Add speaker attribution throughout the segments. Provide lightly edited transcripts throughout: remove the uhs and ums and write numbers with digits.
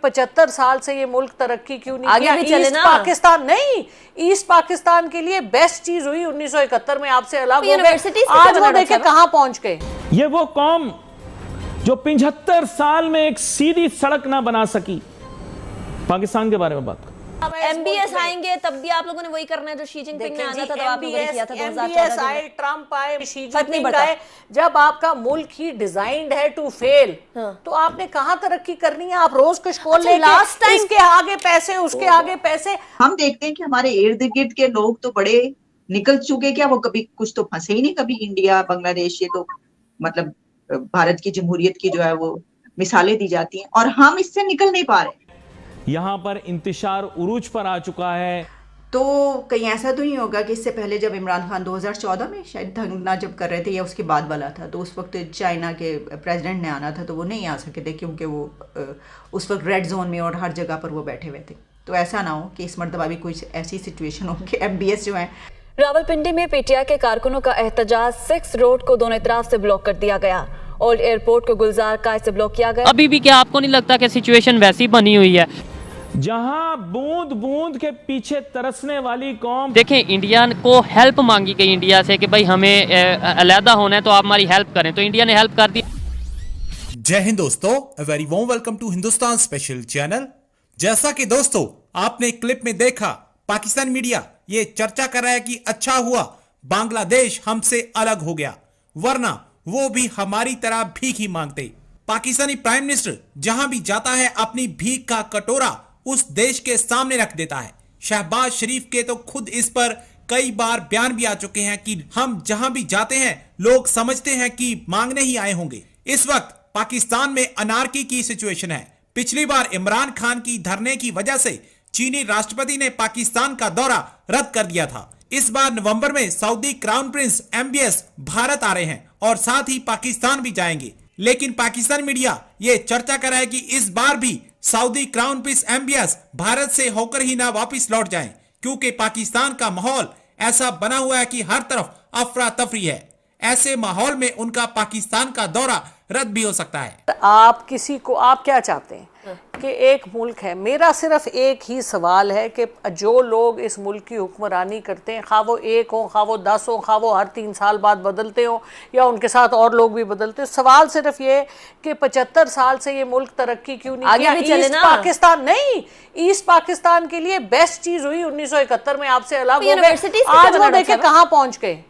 Speaker 1: 75 साल से ये मुल्क तरक्की क्यों नहीं
Speaker 2: आगे
Speaker 1: किया?
Speaker 2: भी चले
Speaker 1: ईस्ट
Speaker 2: ना।
Speaker 1: पाकिस्तान नहीं, ईस्ट पाकिस्तान के लिए बेस्ट चीज हुई 1971 में, आपसे अलग हो गए,
Speaker 2: यूनिवर्सिटीज
Speaker 1: आज वो देखे कहां पहुंच गए।
Speaker 3: ये वो कौम जो 75 साल में एक सीधी सड़क ना बना सकी। पाकिस्तान के बारे में बात करो।
Speaker 2: एमबीएस आएंगे तब भी आप लोगों ने वही करना है जो शी जिनपिंग ने आना था, तब आप लोगों ने किया था 2014
Speaker 1: आए, ट्रंप आए, शी जिनपिंग आए। जब आपका मुल्क ही डिजाइंड है टू फेल, तो आपने कहां तरक्की करनी है? आप रोज कुछ खोल लेंगे, लास्ट टाइम इसके आगे पैसे, उसके आगे पैसे।
Speaker 4: हम देखते हैं कि हमारे इर्द गिर्द के लोग तो बड़े निकल चुके, क्या वो कभी कुछ तो फंसे ही नहीं, कभी इंडिया बांग्लादेश, ये तो मतलब भारत की जमहूरियत की जो है वो मिसालें दी जाती हैं और हम इससे निकल नहीं पा रहे।
Speaker 3: यहाँ पर इंतशार उरूज पर आ चुका है।
Speaker 5: तो कहीं ऐसा तो नहीं होगा कि इससे पहले जब इमरान खान 2014 में शायद धरना जब कर रहे थे या उसके बाद वाला था, तो उस वक्त चाइना के प्रेसिडेंट ने आना था तो वो नहीं आ सके थे क्योंकि वो उस वक्त रेड जोन में और हर जगह पर वो बैठे हुए थे। तो ऐसा ना हो कि इस मरतबा भी कुछ ऐसी सिचुएशन हो कि एमबीएस जो है।
Speaker 6: रावलपिंडी में पीटीआई के कारकुनों का एहतजाज, 6 रोड को दोनों तरफ से ब्लॉक कर दिया गया। ओल्ड एयरपोर्ट को गुलजार काय से ब्लॉक किया गया।
Speaker 7: अभी भी क्या आपको नहीं लगता कि सिचुएशन वैसी बनी हुई है?
Speaker 3: जहां बूंद बूंद के पीछे तरसने वाली कौम।
Speaker 7: देखें, इंडिया को हेल्प मांगी गई इंडिया से कि भाई हमें अलहदा होना है तो आप हमारी हेल्प करें, तो इंडिया ने हेल्प कर दी।
Speaker 8: जय हिंद दोस्तों, a very warm welcome to Hindustan special channel. जैसा कि दोस्तों आपने क्लिप में देखा, पाकिस्तान मीडिया ये चर्चा कर रहा है कि अच्छा हुआ बांग्लादेश हमसे अलग हो गया, वरना वो भी हमारी तरह भीख ही मांगते। पाकिस्तानी प्राइम मिनिस्टर जहां भी जाता है अपनी भीख का कटोरा उस देश के सामने रख देता है। शहबाज शरीफ के तो खुद इस पर कई बार बयान भी आ चुके हैं कि हम जहां भी जाते हैं लोग समझते हैं कि मांगने ही आए होंगे। इस वक्त पाकिस्तान में अनार्की की सिचुएशन है। पिछली बार इमरान खान की धरने की वजह से चीनी राष्ट्रपति ने पाकिस्तान का दौरा रद्द कर दिया था। इस बार नवंबर में Saudi crown prince MBS Bharat आ रहे हैं और साथ ही पाकिस्तान भी जाएंगे। लेकिन पाकिस्तान मीडिया ये चर्चा कर रहा है कि इस बार भी Saudi crown prince MBS Bharat से होकर ही ना वापस लौट जाएं, क्योंकि पाकिस्तान का माहौल ऐसा बना हुआ है कि हर तरफ अफरा तफरी है। ऐसे माहौल में उनका पाकिस्तान का दौरा रद्द भी हो सकता है।
Speaker 1: आप किसी को, आप क्या चाहते हैं कि एक मुल्क है, मेरा सिर्फ एक ही सवाल है कि जो लोग इस मुल्क की हुक्मरानी करते हैं, खा वो एक हो, खा वो 10 हो, खा वो हर 3 साल बाद बदलते हो या उनके साथ और लोग भी बदलते हो, सवाल सिर्फ ये कि 75 साल से ये मुल्क तरक्की क्यों नहीं
Speaker 2: आगे
Speaker 1: किया?
Speaker 2: भी चले
Speaker 1: ईस्ट
Speaker 2: ना।
Speaker 1: पाकिस्तान नहीं, ईस्ट पाकिस्तान के लिए बेस्ट चीज हुई 1971 में, आपसे अलग हो गए, आज वो देखे कहां पहुंच गए।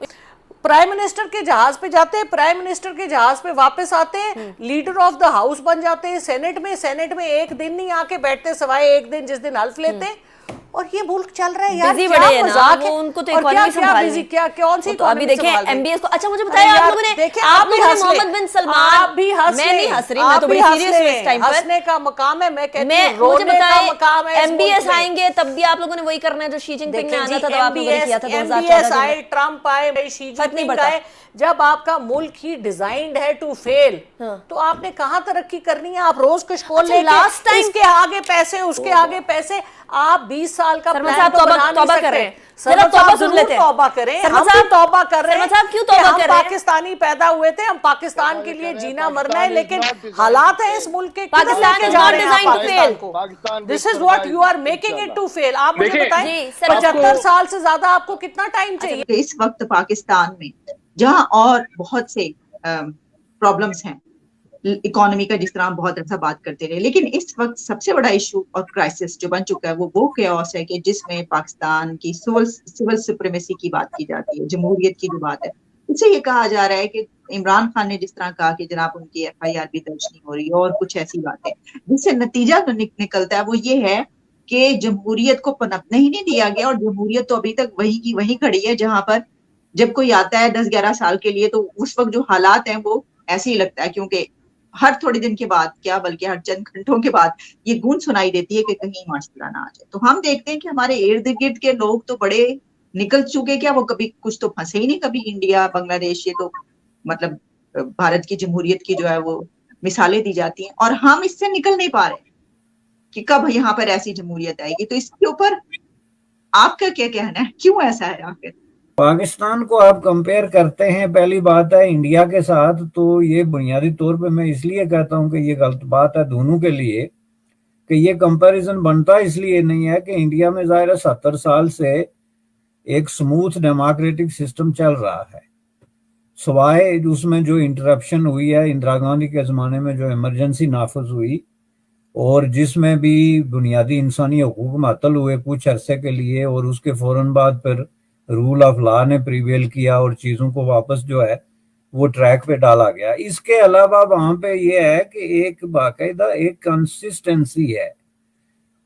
Speaker 1: प्राइम मिनिस्टर के जहाज पे जाते हैं, प्राइम मिनिस्टर के जहाज पे वापस आते हैं, लीडर ऑफ द हाउस बन जाते हैं सेनेट में एक दिन नहीं आके बैठते, सिवाय एक दिन जिस दिन हल्फ लेते हैं, और ये मुल्क चल रहा है यार।
Speaker 2: बिजी
Speaker 1: क्या
Speaker 2: बड़े हैं
Speaker 1: मजाक
Speaker 2: ना,
Speaker 1: है?
Speaker 2: वो उनको तो
Speaker 1: और क्या
Speaker 2: इकोनॉमी संभालनी
Speaker 1: बिजी, क्या कौन सी
Speaker 2: तो अभी
Speaker 1: इकोनॉमी
Speaker 2: देखें
Speaker 1: संभाल रही?
Speaker 2: एमबीएस को। अच्छा मुझे बताया आप लोगों ने, आप लोगों ने मोहम्मद बिन सलमान,
Speaker 1: आप भी हंस
Speaker 2: मैं नहीं हंस रही, मैं तो बड़ी सीरियस हूं इस टाइम पर।
Speaker 1: हंसने का मकाम है, मैं कहती हूं
Speaker 2: मुझे
Speaker 1: रोने का मकाम है।
Speaker 2: एमबीएस आएंगे तब भी आप लोगों ने वही करना है जो शी जिनपिंग ने आना था, तब आप लोगों ने किया था 2014
Speaker 1: आए, ट्रंप आए, शी जिनपिंग आए। जब आपका मुल्क ही डिजाइंड है टू फेल, तो आपने कहां तरक्की करनी है? आप रोज कुछ खोल लेंगे, लास्ट टाइम इसके आगे पैसे, उसके आगे पैसे। आप 20 साल का प्लान तो बना नहीं सकते।
Speaker 2: जरा तौबा सुन लेते हैं।
Speaker 1: तौबा करें, हम भी तौबा कर रहे हैं।
Speaker 2: क्यों तौबा कर रहे हैं?
Speaker 1: पाकिस्तानी पैदा हुए थे, हम पाकिस्तान के लिए जीना मरना है, लेकिन हालात है इस मुल्क के,
Speaker 2: Pakistan is not designed to fail.
Speaker 1: This is what you are making it to fail. आप मुझे बताएं 75 साल से ज्यादा आपको कितना टाइम चाहिए?
Speaker 4: इस वक्त पाकिस्तान में जहां और बहुत से प्रॉब्लम्स हैं, इकोनॉमी का जिस तरह हम बहुत अच्छा बात करते रहे, लेकिन इस वक्त सबसे बड़ा इशू और क्राइसिस जो बन चुका है वो केओस है कि जिसमें पाकिस्तान की सिविल सुप्रीमेसी की बात की जाती है, जमहूरियत की जो बात है। इससे ये कहा जा रहा है कि इमरान खान ने जिस तरह कहा कि जनाब उनकी एफआईआर भी दर्ज नहीं हो रही और कुछ ऐसी बातें, जिससे नतीजा जो निकलता है वो ये है कि जमहूरियत को पनपने ही नहीं दिया गया और जमहूरियत तो अभी तक वही की वही खड़ी है। जहां पर जब कोई आता है 10-11 साल के लिए तो उस वक्त जो हालात हैं वो ऐसे ही लगता है, क्योंकि हर थोड़े दिन के बाद क्या बल्कि हर चंद घंटों के बाद ये गूंज सुनाई देती है कि कहीं माशाल्लाह ना आ जाए। तो हम देखते हैं कि हमारे इर्द गिर्द के लोग तो बड़े निकल चुके, क्या वो कभी कुछ तो फंसे ही नहीं, कभी इंडिया बांग्लादेश, ये तो मतलब भारत की जमहूरियत की जो है वो मिसालें दी जाती हैं और हम इससे निकल नहीं पा रहे कि कब यहाँ पर ऐसी जमहूरियत आएगी। तो इसके ऊपर आपका क्या कहना है, क्यों ऐसा है आखिर?
Speaker 9: पाकिस्तान को आप कंपेयर करते हैं, पहली बात है इंडिया के साथ, तो ये बुनियादी तौर पे मैं इसलिए कहता हूं कि ये गलत बात है दोनों के लिए کہ یہ کمپیریزن بنتا اس لیے نہیں ہے کہ انڈیا میں ظاہر 70 سال سے ایک سموتھ ڈیموکریٹک سسٹم چل رہا ہے، سوائے اس میں جو انٹرپشن ہوئی ہے اندرا گاندھی کے زمانے میں، جو ایمرجنسی نافذ ہوئی اور جس میں بھی بنیادی انسانی حقوق معطل ہوئے کچھ عرصے کے لیے، اور اس کے فوراً بعد پھر رول آف لا نے پریویل کیا اور چیزوں کو واپس جو ہے وہ ٹریک پہ ڈالا گیا۔ اس کے علاوہ وہاں پہ یہ ہے کہ ایک باقاعدہ ایک کنسسٹنسی ہے،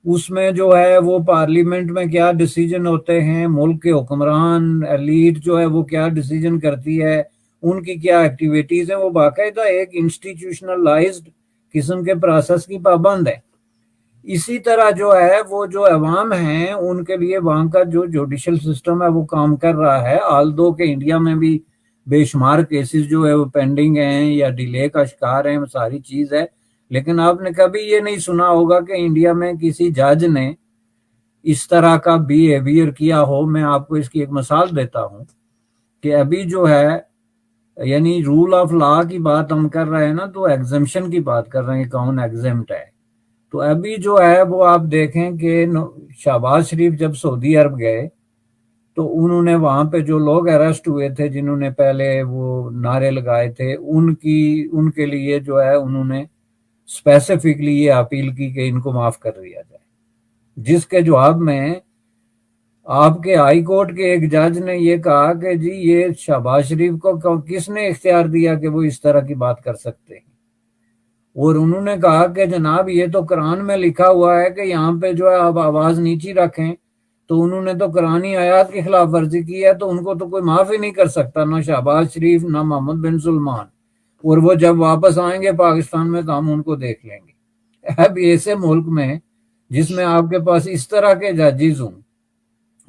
Speaker 9: اس میں جو ہے وہ پارلیمنٹ میں کیا ڈیسیجن ہوتے ہیں، ملک کے حکمران ایلیٹ جو ہے وہ کیا ڈیسیجن کرتی ہے، ان کی کیا ایکٹیویٹیز ہیں، وہ باقاعدہ ایک انسٹیٹیوشنلائزڈ قسم کے پروسیس کی پابند ہے۔ اسی طرح جو ہے وہ جو عوام ہیں ان کے لیے وہاں کا جو جوڈیشل سسٹم ہے وہ کام کر رہا ہے، آلدو کہ انڈیا میں بھی بے شمار کیسز جو ہے وہ پینڈنگ ہیں یا ڈیلے کا شکار ہیں، وہ ساری چیز ہے، لیکن آپ نے کبھی یہ نہیں سنا ہوگا کہ انڈیا میں کسی جج نے اس طرح کا بیہیویئر کیا ہو۔ میں آپ کو اس کی ایک مثال دیتا ہوں کہ ابھی جو ہے یعنی رول آف لا کی بات ہم کر رہے ہیں نا، تو ایگزمپشن کی بات کر رہے ہیں، کون ایگزمپٹ ہے۔ تو ابھی جو ہے وہ آپ دیکھیں کہ شہباز شریف جب سعودی عرب گئے تو انہوں نے وہاں پہ جو لوگ اریسٹ ہوئے تھے جنہوں نے پہلے وہ نعرے لگائے تھے، ان کے لیے جو ہے انہوں نے اسپیسیفکلی یہ اپیل کی کہ ان کو معاف کر دیا جائے، جس کے جواب میں آپ کے ہائی کورٹ کے ایک جج نے یہ کہا کہ جی یہ شہباز شریف کو کس نے اختیار دیا کہ وہ اس طرح کی بات کر سکتے ہیں، اور انہوں نے کہا کہ جناب یہ تو قرآن میں لکھا ہوا ہے کہ یہاں پہ جو ہے آپ آواز نیچی رکھیں، تو انہوں نے تو قرآنی آیات کی خلاف ورزی کی ہے، تو ان کو تو کوئی معاف ہی نہیں کر سکتا، نہ شہباز شریف نہ محمد بن سلمان، اور وہ جب واپس آئیں گے پاکستان میں تو ہم ان کو دیکھ لیں گے۔ اب ایسے ملک میں جس میں آپ کے پاس اس طرح کے ججز ہوں،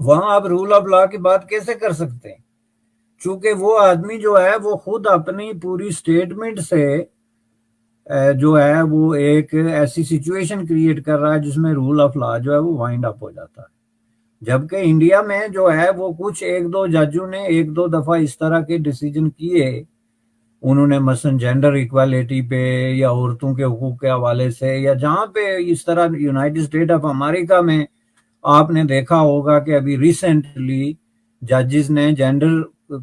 Speaker 9: وہاں آپ رول آف لا کی بات کیسے کر سکتے ہیں؟ چونکہ وہ آدمی جو ہے وہ خود اپنی پوری سٹیٹمنٹ سے جو ہے وہ ایک ایسی سچویشن کریٹ کر رہا ہے جس میں رول آف لا جو ہے وہ وائنڈ اپ ہو جاتا ہے، جبکہ انڈیا میں جو ہے وہ کچھ ایک دو ججوں نے ایک دو دفعہ اس طرح کے ڈیسیجن کیے، انہوں نے مثلا جینڈر ایکویلٹی پہ یا عورتوں کے حقوق کے حوالے سے، یا جہاں پہ اس طرح یونائٹڈ اسٹیٹ آف امریکہ میں آپ نے دیکھا ہوگا کہ ابھی ریسنٹلی ججز نے جینڈر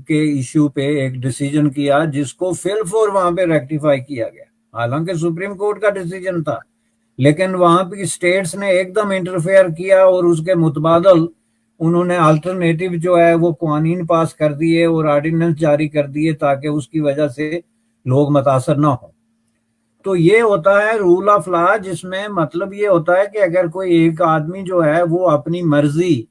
Speaker 9: کے ایشو پہ ایک ڈیسیجن کیا جس کو فی الفور وہاں پہ ریکٹیفائی کیا گیا، حالانکہ سپریم کورٹ کا ڈیسیجن تھا، لیکن وہاں پہ اسٹیٹس نے ایک دم انٹرفیئر کیا اور اس کے متبادل انہوں نے الٹرنیٹو جو ہے وہ قوانین پاس کر دیے اور آرڈیننس جاری کر دیے تاکہ اس کی وجہ سے لوگ متاثر نہ ہوں۔ تو یہ ہوتا ہے رول آف لا، جس میں مطلب یہ ہوتا ہے کہ اگر کوئی ایک آدمی جو ہے وہ اپنی مرضی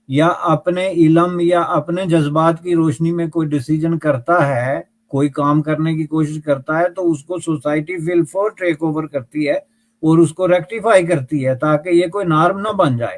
Speaker 9: یا اپنے علم یا اپنے جذبات کی روشنی میں کوئی ڈیسیجن کرتا ہے، کوئی کام کرنے کی کوشش کرتا ہے، تو اس کو سوسائٹی فل فور ٹیک اوور کرتی ہے اور اس کو ریکٹیفائی کرتی ہے تاکہ یہ کوئی نارم نہ بن جائے۔